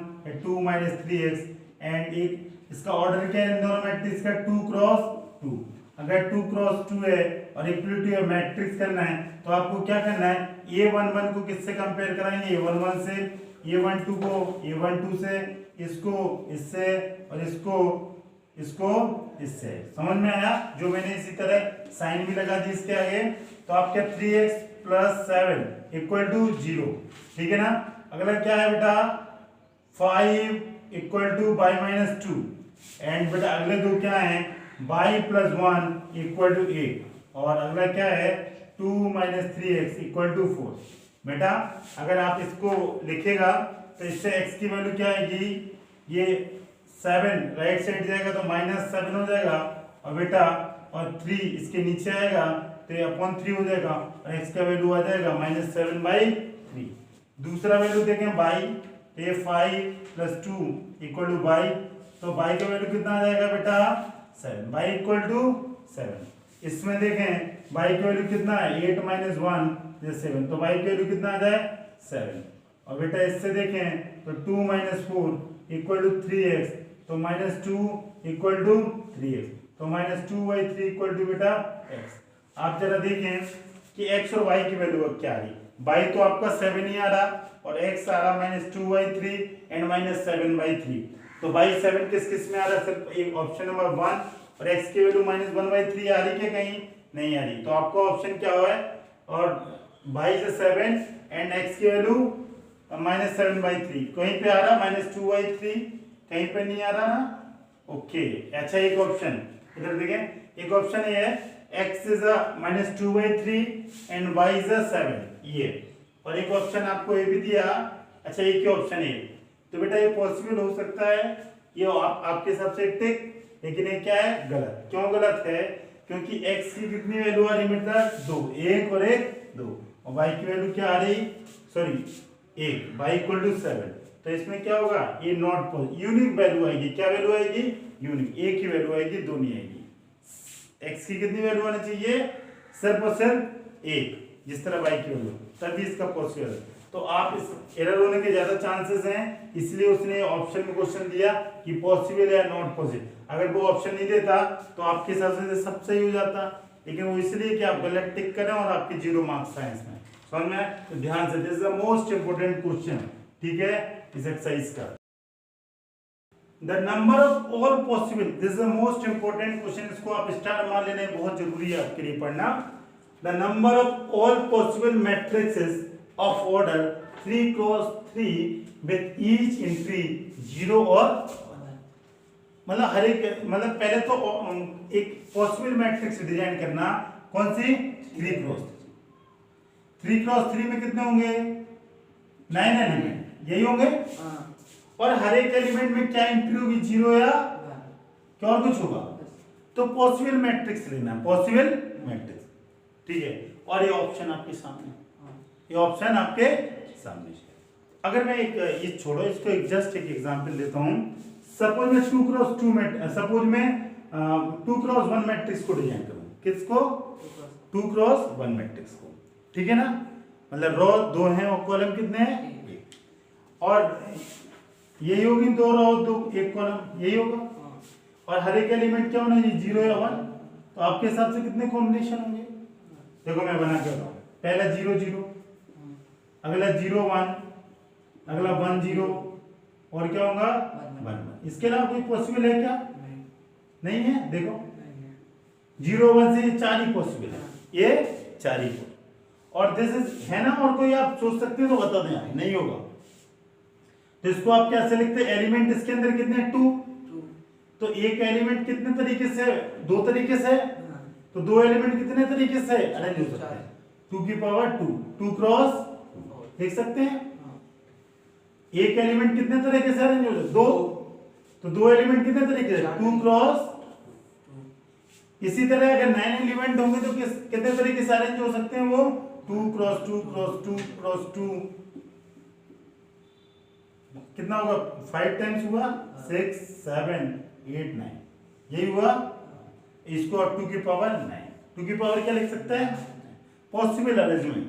2 - 3x, एंड एक इसका ऑर्डर क्या है इन दोनों मैट्रिक्स का 2 क्रॉस 2। अगर 2 क्रॉस 2 है और इक्वलिटी ऑफ मैट्रिक्स करना है तो आपको क्या करना है, A11 को किससे कंपेयर कराएंगे, A11 से, A12 को A12 से, इसको इससे और इसको इससे। समझ में आया? जो मैंने इसी तरह साइन भी लगा दी इसके आगे, तो आपके 3x + 7 = 0। ठीक है ना। अगला क्या है बेटा, 5 = y - 2, एंड बेटा अगले दो क्या है, y + 1 = 8, और अगला क्या है 2 - 3x = 4। बेटा अगर आप इसको लिखेगा तो इससे x की वैल्यू क्या आएगी, ये 7 राइट साइड जाएगा तो -7 हो जाएगा, और बेटा और 3 इसके नीचे आएगा तो ये /3 हो जाएगा, और x का वैल्यू आ जाएगा -7/3। दूसरा वैल्यू देखें y, तो ये 5 + 2 = y, तो y का वैल्यू कितना आ जाएगा बेटा 7, y = 7। इसमें देखें y की वैल्यू कितना है, 8 - 1 = 7, तो y की वैल्यू कितना आ जाए 7। और बेटा इससे देखें तो 2 - 4 = 3x, तो -2 = 3x, तो -2/3 = बेटा x। आप जरा देखें कि x और y की वैल्यू क्या आ रही, y तो आपका 7 ही आ रहा और x आ रहा -2/3 एंड -7/3, तो y 7 किस किस में आ रहा है, सिर्फ एक ऑप्शन नंबर 1, और x की वैल्यू -1/3 आ रही क्या, कहीं नहीं आ रही, तो आपका ऑप्शन क्या हुआ है, और y से 7 एंड x की वैल्यू -7/3, कहीं पे आ रहा -2/3, कहीं पे नहीं आ रहा ना। ओके अच्छा, एक ऑप्शन इधर देखें, एक ऑप्शन ये है x is a -2/3 and y is a 7, ये, और एक ऑप्शन आपको ये भी दिया। अच्छा एक ही ऑप्शन है, तो बेटा ये पॉसिबल हो सकता है, ये आपके हिसाब से टिक, लेकिन ये क्या है गलत। क्यों गलत है, क्योंकि x की कितनी वैल्यू आ रही बेटा 2, 1 और 1 2, और y की वैल्यू क्या आ रही, सॉरी 1, y = 7, तो इसमें क्या होगा, ये नॉट यूनिक वैल्यू आएगी। क्या वैल्यू आएगी, यूनिक, एक ही वैल्यू आएगी, दो नहीं आएगी। x की कितनी वैल्यू आनी चाहिए, सिर्फ और सिर्फ 1, जिस तरह y की वैल्यू, तभी इसका पॉसिबल है। तो आप इस एरर होने के ज्यादा चांसेस हैं, इसलिए उसने ऑप्शन में क्वेश्चन दिया कि पॉसिबल या नॉट पॉसिबल। अगर वो ऑप्शन नहीं देता तो आपके हिसाब से सब सही हो जाता, लेकिन वो इसलिए कि आप गलत टिक करें और आपके 0 मार्क्स आए इसमें। समझ में? तो ध्यान से, this is the most important question, ठीक है, इस एक्सरसाइज का। The number of all possible, this is the most important question, इसको आप स्टार मान लेना बहुत जरूरी है आपके लिए पढ़ना। The number of all possible matrices of order 3 cross 3 with each entry 0 और, मतलब हर एक, मतलब पहले तो एक पॉसिबल मैट्रिक्स डिजाइन करना, कौन सी 3 क्रॉस 3 में कितने होंगे 9 एलिमेंट, यही होंगे, और हर एक एलिमेंट में क्या एंट्री होगी 0 या क्या और कुछ होगा, तो पॉसिबल मैट्रिक्स लेना, पॉसिबल मैट्रिक्स, ठीक है। और ये ऑप्शन आपके सामने, ये ऑप्शन आपके सामने। अगर मैं एक ये छोड़ो, इसको एक जस्ट एक एग्जांपल देता हूं। सपोज मैं 2 क्रॉस 2 मैट्रिक्स, सपोज मैं 2 क्रॉस 1 मैट्रिक्स को डिजाइन करूं, किसको 2 क्रॉस 1 मैट्रिक्स को, ठीक है ना, मतलब रो 2 हैं और कॉलम कितने हैं 1, और यही होगी 2 रो 2 1 कॉलम, यही होगा, और हर एक एलिमेंट क्या होना चाहिए 0 या 1, तो आपके हिसाब से कितने कॉम्बिनेशन होंगे, देखो मैं बना के बताऊं। पहला 0 0, अगला 0 1, अगला 1 0, और क्या होगा 1 1। इसके अलावा कोई पॉसिबल है क्या, नहीं है, देखो 0 1 से ये 4 ही पॉसिबल है, ये 4 ही, और दिस इज है ना, और कोई आप सोच सकते हैं तो बता दें, नहीं होगा, तो इसको आप कैसे लिखते हैं, एलिमेंट इसके अंदर कितने 2, तो एक एलिमेंट कितने तरीके से, 2 तरीके से, तो 2 एलिमेंट कितने तरीके से अरेंज हो सकते हैं, 2 की पावर 2, 2 क्रॉस 2, देख सकते हैं हाँ। एक एलिमेंट कितने तरीके से अरेंज हो जाए? दो। तो दो एलिमेंट कितने तरीके से? 2 क्रॉस। इसी तरह अगर 9 एलिमेंट होंगे तो कितने तरीके से अरेंज हो सकते हैं वो? 2 क्रॉस 2 क्रॉस 2 क्रॉस 2। कितना होगा? 5 टाइम्स हुआ, 6 7 8 9, यही हुआ। इसको 2 की पावर 9, 2 की पावर क्या लिख सकते हैं? Possible arrangement.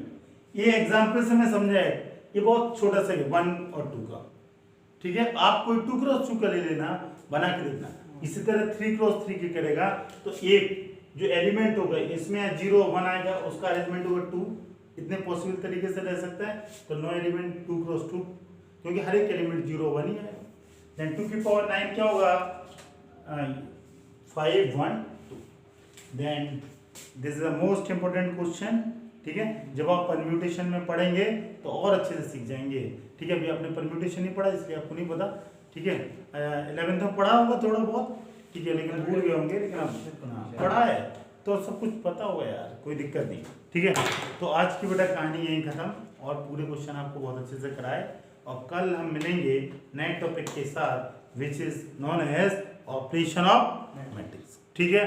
ये एग्जांपल से मैं समझाया, ये बहुत छोटा सा है 1 और 2 का, ठीक है। आप कोई 2 क्रॉस 2 का ले लेना, बना के देखना। इसी तरह 3 क्रॉस 3 की करेगा तो एक जो एलिमेंट होगा इसमें 0 1 आएगा, उसका अरेंजमेंट होगा 2। इतने पॉसिबल तरीके से रह सकता है। तो नो एलिमेंट 2 क्रॉस 2, क्योंकि हर एक एलिमेंट 0 1 ही आएगा। देन 2 की पावर 9 क्या होगा? 5 1 2। Then this is the most important question, ठीक है। जब आप परम्यूटेशन में पढ़ेंगे तो और अच्छे से सीख जाएंगे, ठीक है। अभी आपने परम्यूटेशन नहीं पढ़ा इसलिए आपको नहीं पता, ठीक है। 11th में पढ़ा होगा थोड़ा बहुत, ठीक है, लेकिन भूल गए होंगे। लेकिन हाँ, पढ़ा है तो सब कुछ पता होगा यार, कोई दिक्कत नहीं, ठीक है। तो आज की बेटा कहानी यहीं खत्म, और पूरे क्वेश्चन आपको बहुत अच्छे से कराए। और कल हम मिलेंगे नए टॉपिक के साथ, which is known as operation of matrix, ठीक है।